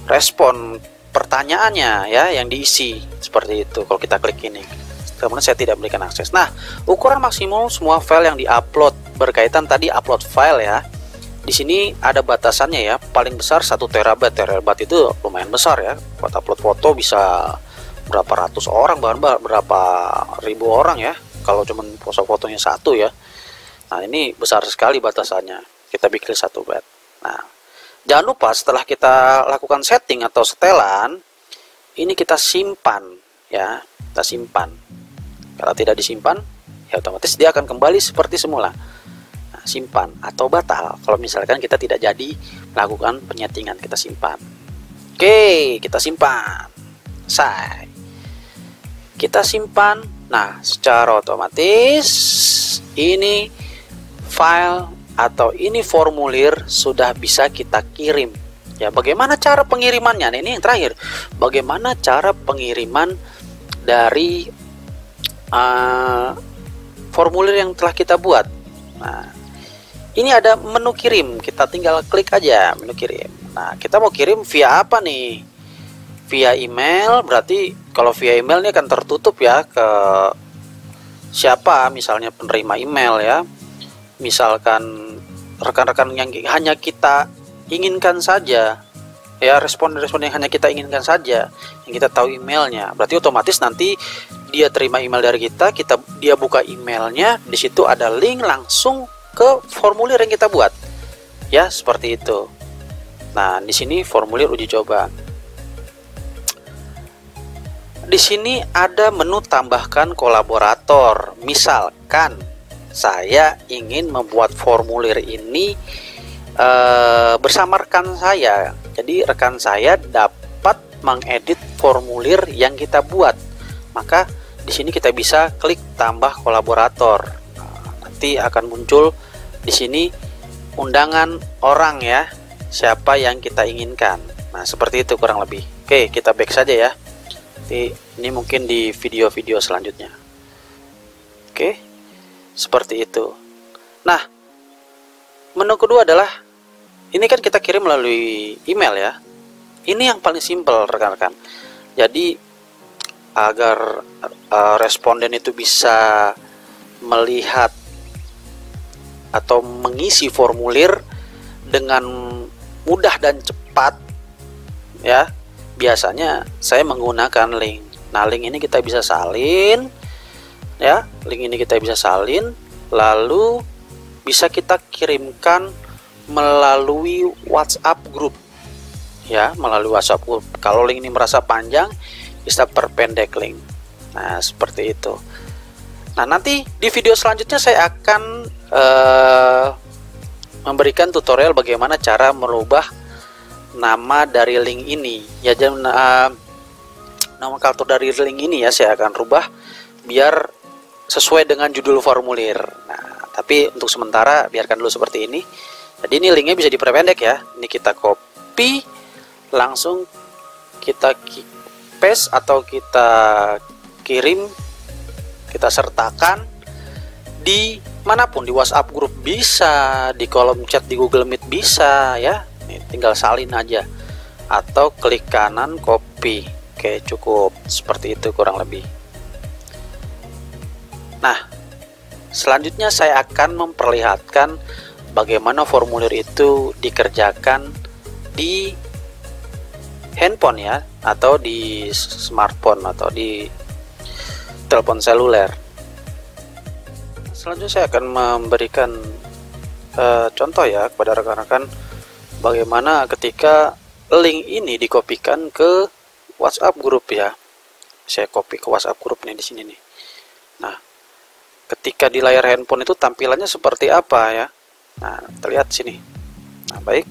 respon pertanyaannya ya yang diisi seperti itu. Kalau kita klik ini, kemudian saya tidak berikan akses. Nah, ukuran maksimum semua file yang diupload berkaitan tadi upload file ya. Di sini ada batasannya ya, paling besar 1 terabyte. Terabyte itu lumayan besar ya. Buat upload foto bisa berapa ratus orang, bahkan berapa ribu orang ya. Kalau cuma fotonya satu ya. Nah, ini besar sekali batasannya. Kita bikin 1 byte. Nah, jangan lupa setelah kita lakukan setting atau setelan, ini kita simpan ya. Kita simpan. Kalau tidak disimpan, ya otomatis dia akan kembali seperti semula. Nah, simpan atau batal. Kalau misalkan kita tidak jadi melakukan penyetingan, kita simpan. Oke, kita simpan. Selesai. Kita simpan. Nah, secara otomatis ini file atau ini formulir sudah bisa kita kirim. Ya, bagaimana cara pengirimannya? Nah, ini yang terakhir. Bagaimana cara pengiriman dari formulir yang telah kita buat? Nah, ini ada menu kirim. Kita tinggal klik aja menu kirim. Nah, kita mau kirim via apa nih? Via email. Berarti kalau via email ini akan tertutup ya ke siapa, misalnya penerima email ya. Misalkan rekan-rekan yang hanya kita inginkan saja ya, respon-respon yang hanya kita inginkan saja, yang kita tahu emailnya, berarti otomatis nanti dia terima email dari kita, dia buka emailnya, di situ ada link langsung ke formulir yang kita buat ya, seperti itu. Nah, di sini formulir uji coba. Di sini ada menu tambahkan kolaborator. Misalkan saya ingin membuat formulir ini bersama rekan saya. Jadi rekan saya dapat mengedit formulir yang kita buat. Maka di sini kita bisa klik tambah kolaborator. Nah, nanti akan muncul di sini undangan orang ya, siapa yang kita inginkan. Nah, seperti itu kurang lebih. Oke, kita back saja ya. Ini mungkin di video-video selanjutnya. Oke, seperti itu. Nah, menu kedua adalah ini kan kita kirim melalui email ya. Ini yang paling simpel rekan-rekan. Jadi agar responden itu bisa melihat atau mengisi formulir dengan mudah dan cepat ya, biasanya saya menggunakan link. Nah, link ini kita bisa salin ya, link ini kita bisa salin, lalu bisa kita kirimkan melalui WhatsApp group ya, melalui WhatsApp group. Kalau link ini merasa panjang, bisa perpendek link. Nah, seperti itu. Nah, nanti di video selanjutnya saya akan memberikan tutorial bagaimana cara merubah nama dari link ini ya. Nomenklatur dari link ini ya saya akan rubah biar sesuai dengan judul formulir. Nah, tapi untuk sementara biarkan dulu seperti ini. Jadi ini linknya bisa diperpendek ya. Ini kita copy, langsung kita paste atau kita kirim, kita sertakan di manapun, di WhatsApp grup bisa, di kolom chat di Google Meet bisa ya. Nih, tinggal salin aja atau klik kanan copy. Oke, cukup seperti itu kurang lebih. Nah, selanjutnya saya akan memperlihatkan bagaimana formulir itu dikerjakan di handphone ya, atau di smartphone atau di telepon seluler. Selanjutnya saya akan memberikan contoh ya kepada rekan-rekan bagaimana ketika link ini dikopikan ke WhatsApp grup ya. Saya copy ke WhatsApp grup nih di sini nih. Nah, ketika di layar handphone itu tampilannya seperti apa ya? Nah, kita lihat sini. Nah, baik.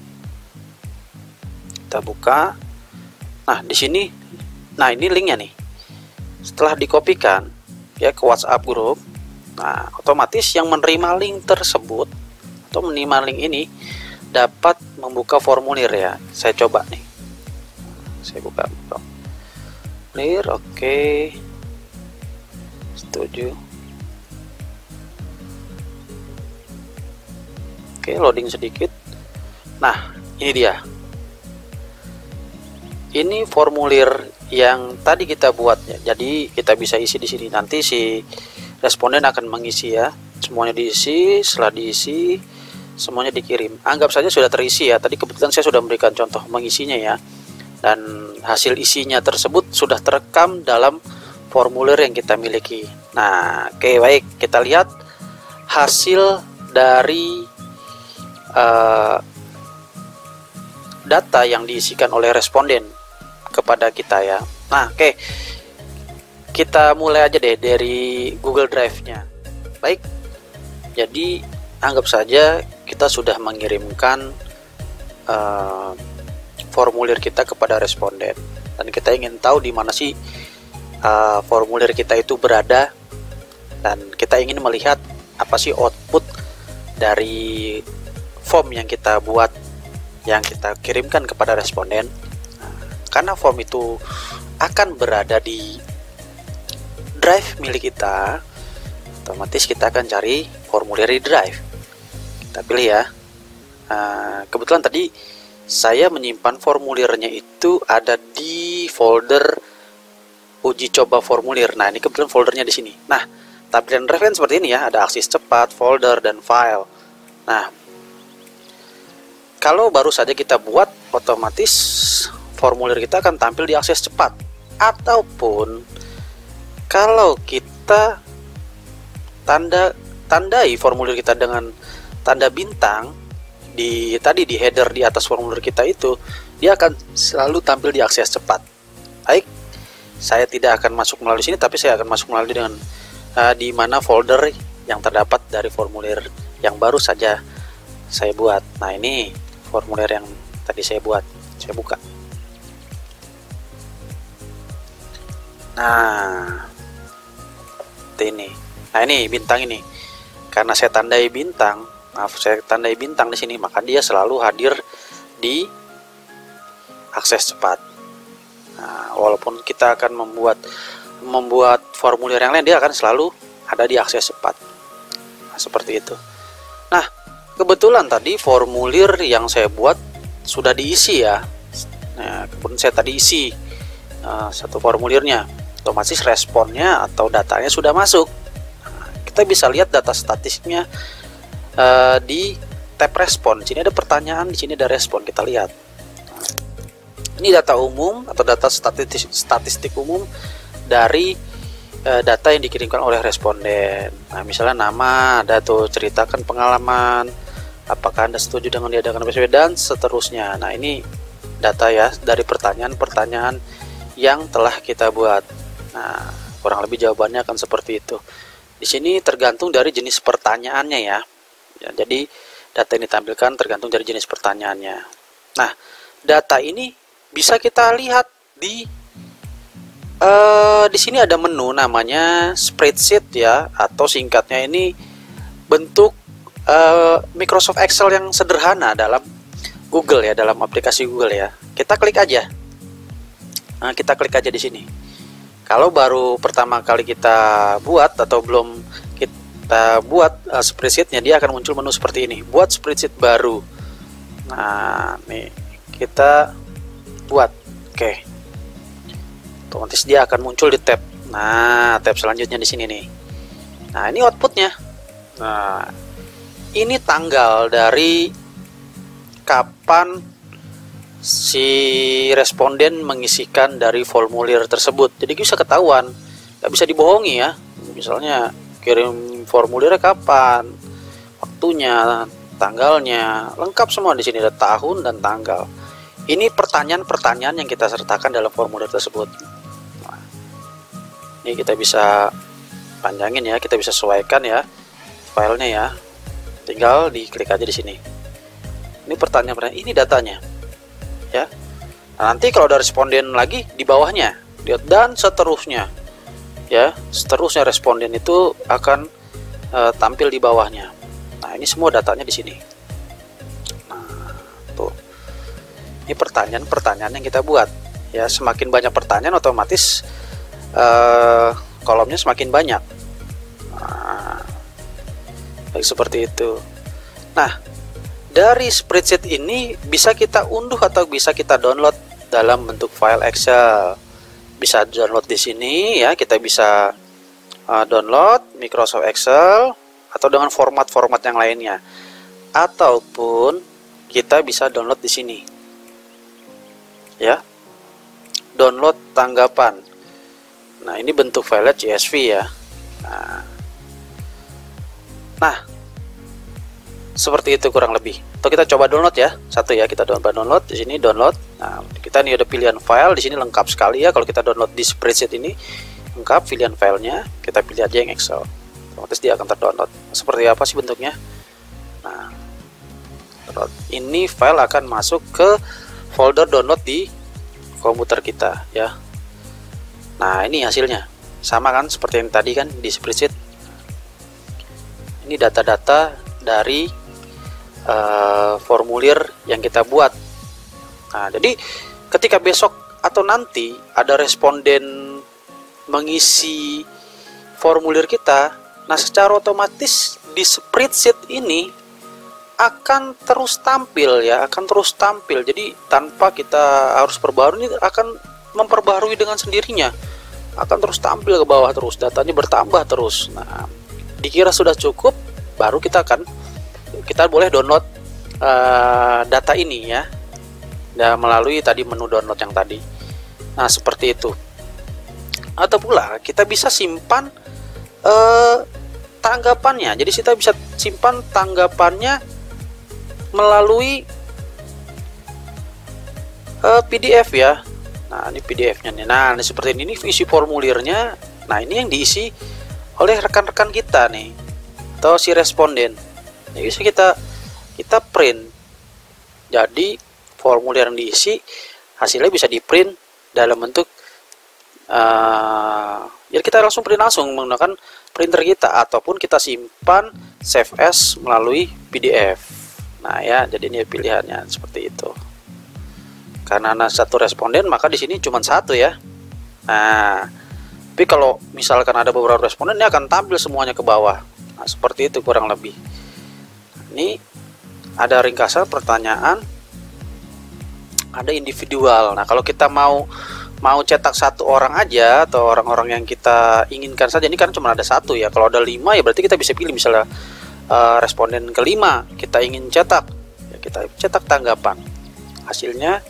Kita buka. Nah, di sini. Nah, ini linknya nih. Setelah dikopikan ya ke WhatsApp grup, nah, otomatis yang menerima link tersebut atau menerima link ini dapat membuka formulir ya. Saya coba nih. Saya buka formulir. Oke. Setuju. Oke, loading sedikit. Nah, ini dia. Ini formulir yang tadi kita buat ya. Jadi kita bisa isi di sini. Nanti si responden akan mengisi ya. Semuanya diisi, setelah diisi semuanya dikirim. Anggap saja sudah terisi ya. Tadi kebetulan saya sudah memberikan contoh mengisinya ya. Dan hasil isinya tersebut sudah terekam dalam formulir yang kita miliki. Nah, oke, baik, kita lihat hasil dari data yang diisikan oleh responden kepada kita ya. Nah, oke, kita mulai aja deh dari Google Drive-nya. Baik, jadi anggap saja kita sudah mengirimkan formulir kita kepada responden dan kita ingin tahu di mana sih formulir kita itu berada, dan kita ingin melihat apa sih output dari form yang kita buat, yang kita kirimkan kepada responden. Nah, karena form itu akan berada di drive milik kita, otomatis kita akan cari formulir di drive. Kita pilih ya. Kebetulan tadi saya menyimpan formulirnya itu ada di folder uji coba formulir. Nah, ini kebetulan foldernya di sini. Nah, tampilan drive kan seperti ini ya, ada akses cepat, folder, dan file. Nah, kalau baru saja kita buat, otomatis formulir kita akan tampil di akses cepat. Ataupun kalau kita tandai formulir kita dengan tanda bintang di header di atas formulir kita itu, dia akan selalu tampil di akses cepat. Baik, saya tidak akan masuk melalui sini, tapi saya akan masuk melalui dengan di mana folder yang terdapat dari formulir yang baru saja saya buat. Nah, ini formulir yang tadi saya buat, saya buka. Nah, ini. Nah, ini bintang ini. Karena saya tandai bintang, saya tandai bintang di sini, maka dia selalu hadir di akses cepat. Nah, walaupun kita akan membuat formulir yang lain, dia akan selalu ada di akses cepat. Nah, seperti itu. Nah, kebetulan tadi formulir yang saya buat sudah diisi ya. Nah, kemudian saya tadi isi satu formulirnya, otomatis responnya atau datanya sudah masuk. Nah, kita bisa lihat data statistiknya di tab respon. Di sini ada pertanyaan, di sini ada respon. Kita lihat. Nah, ini data umum atau data statistik umum dari data yang dikirimkan oleh responden. Nah, misalnya nama, ada tuh ceritakan pengalaman, apakah Anda setuju dengan diadakan PSBB dan seterusnya. Nah, ini data ya dari pertanyaan-pertanyaan yang telah kita buat. Nah, kurang lebih jawabannya akan seperti itu. Di sini tergantung dari jenis pertanyaannya ya. Jadi data ini ditampilkan tergantung dari jenis pertanyaannya. Nah, data ini bisa kita lihat di sini ada menu namanya spreadsheet ya, atau singkatnya ini bentuk Microsoft Excel yang sederhana dalam Google ya, dalam aplikasi Google ya. Kita klik aja. Nah, kita klik aja di sini. Kalau baru pertama kali kita buat atau belum kita buat spreadsheetnya, dia akan muncul menu seperti ini. Buat spreadsheet baru. Nah, nih kita buat. Oke. Otomatis dia akan muncul di tab. Nah, tab selanjutnya di sini nih. Nah, ini outputnya. Nah, ini tanggal dari kapan si responden mengisikan dari formulir tersebut. Jadi bisa ketahuan, nggak bisa dibohongi ya. Misalnya kirim formulirnya kapan, waktunya, tanggalnya, lengkap semua di sini, ada tahun dan tanggal. Ini pertanyaan-pertanyaan yang kita sertakan dalam formulir tersebut. Nah, ini kita bisa panjangin ya, kita bisa sesuaikan ya filenya ya. Tinggal diklik aja di sini. Ini pertanyaan-pertanyaan, ini datanya. Ya. Nah, nanti kalau ada responden lagi di bawahnya, lihat dan seterusnya. Ya, seterusnya responden itu akan tampil di bawahnya. Nah, ini semua datanya di sini. Nah, tuh. Ini pertanyaan-pertanyaan yang kita buat ya. Semakin banyak pertanyaan, otomatis kolomnya semakin banyak. Nah, baik seperti itu. Nah, dari spreadsheet ini bisa kita unduh atau bisa kita download dalam bentuk file Excel. Bisa download di sini ya, kita bisa download Microsoft Excel atau dengan format-format yang lainnya, ataupun kita bisa download di sini. Ya, download tanggapan. Nah, ini bentuk filenya CSV ya. Nah, seperti itu kurang lebih. Atau kita coba download ya, satu ya, kita download di sini, download. Nah, kita ini ada pilihan file di sini, lengkap sekali ya. Kalau kita download di spreadsheet ini lengkap pilihan filenya, kita pilih aja yang Excel. Otomatis dia akan terdownload. Seperti apa sih bentuknya? Nah, ini file akan masuk ke folder download di komputer kita ya. Nah, ini hasilnya sama kan seperti yang tadi kan di spreadsheet. Ini data-data dari formulir yang kita buat. Nah, jadi ketika besok atau nanti ada responden mengisi formulir kita, nah secara otomatis di spreadsheet ini akan terus tampil ya, akan terus tampil. Jadi tanpa kita harus perbarui, ini akan memperbarui dengan sendirinya, akan terus tampil ke bawah terus, datanya bertambah terus. Nah, dikira sudah cukup, baru kita boleh download data ini ya, melalui tadi menu download yang tadi. Nah, seperti itu. Atau pula kita bisa simpan tanggapannya. Jadi kita bisa simpan tanggapannya melalui PDF ya. Nah, ini PDF-nya nih. Nah, ini seperti ini isi formulirnya. Nah, ini yang diisi oleh rekan-rekan kita nih, atau si responden. Jadi bisa kita kita print. Jadi formulir yang diisi hasilnya bisa di print dalam bentuk ya kita langsung print langsung menggunakan printer kita, ataupun kita simpan save as melalui PDF. Nah ya, jadi ini pilihannya seperti itu. Karena ada satu responden, maka di sini cuma satu ya. Nah, tapi kalau misalkan ada beberapa responden, ini akan tampil semuanya ke bawah. Nah, seperti itu kurang lebih. Ini ada ringkasan pertanyaan, ada individual. Nah, kalau kita mau cetak satu orang aja atau orang-orang yang kita inginkan saja, ini kan cuma ada satu ya. Kalau ada 5 ya berarti kita bisa pilih, misalnya responden kelima kita ingin cetak, ya kita cetak tanggapan. Hasilnya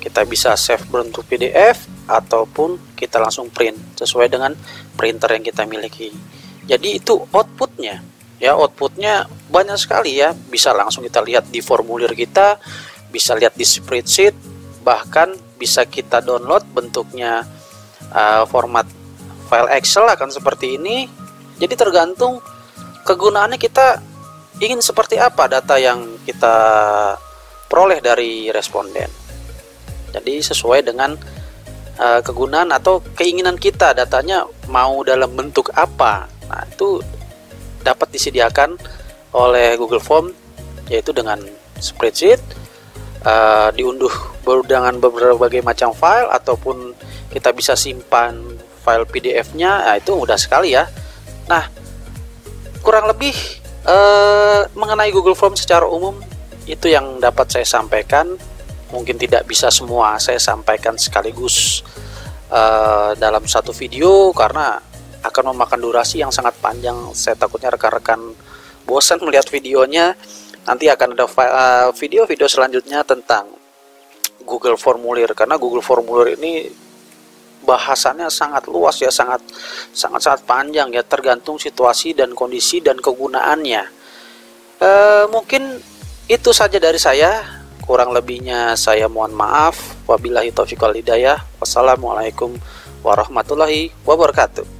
kita bisa save bentuk PDF ataupun kita langsung print sesuai dengan printer yang kita miliki. Jadi itu outputnya ya, outputnya banyak sekali ya, bisa langsung kita lihat di formulir kita, bisa lihat di spreadsheet, bahkan bisa kita download bentuknya format file Excel akan seperti ini. Jadi tergantung kegunaannya, kita ingin seperti apa data yang kita peroleh dari responden. Jadi sesuai dengan kegunaan atau keinginan kita, datanya mau dalam bentuk apa. Nah, itu dapat disediakan oleh Google Form, yaitu dengan spreadsheet, diunduh dengan berbagai macam file, ataupun kita bisa simpan file PDF-nya. Nah, itu mudah sekali ya. Nah, kurang lebih mengenai Google Form secara umum itu yang dapat saya sampaikan. Mungkin tidak bisa semua saya sampaikan sekaligus dalam satu video, karena akan memakan durasi yang sangat panjang. Saya takutnya rekan-rekan bosan melihat videonya. Nanti akan ada video-video selanjutnya tentang Google Formulir, karena Google Formulir ini bahasannya sangat luas ya, sangat panjang ya, tergantung situasi dan kondisi dan kegunaannya. Mungkin itu saja dari saya. Kurang lebihnya saya mohon maaf. Wabillahi taufiq wal hidayah. Wassalamualaikum warahmatullahi wabarakatuh.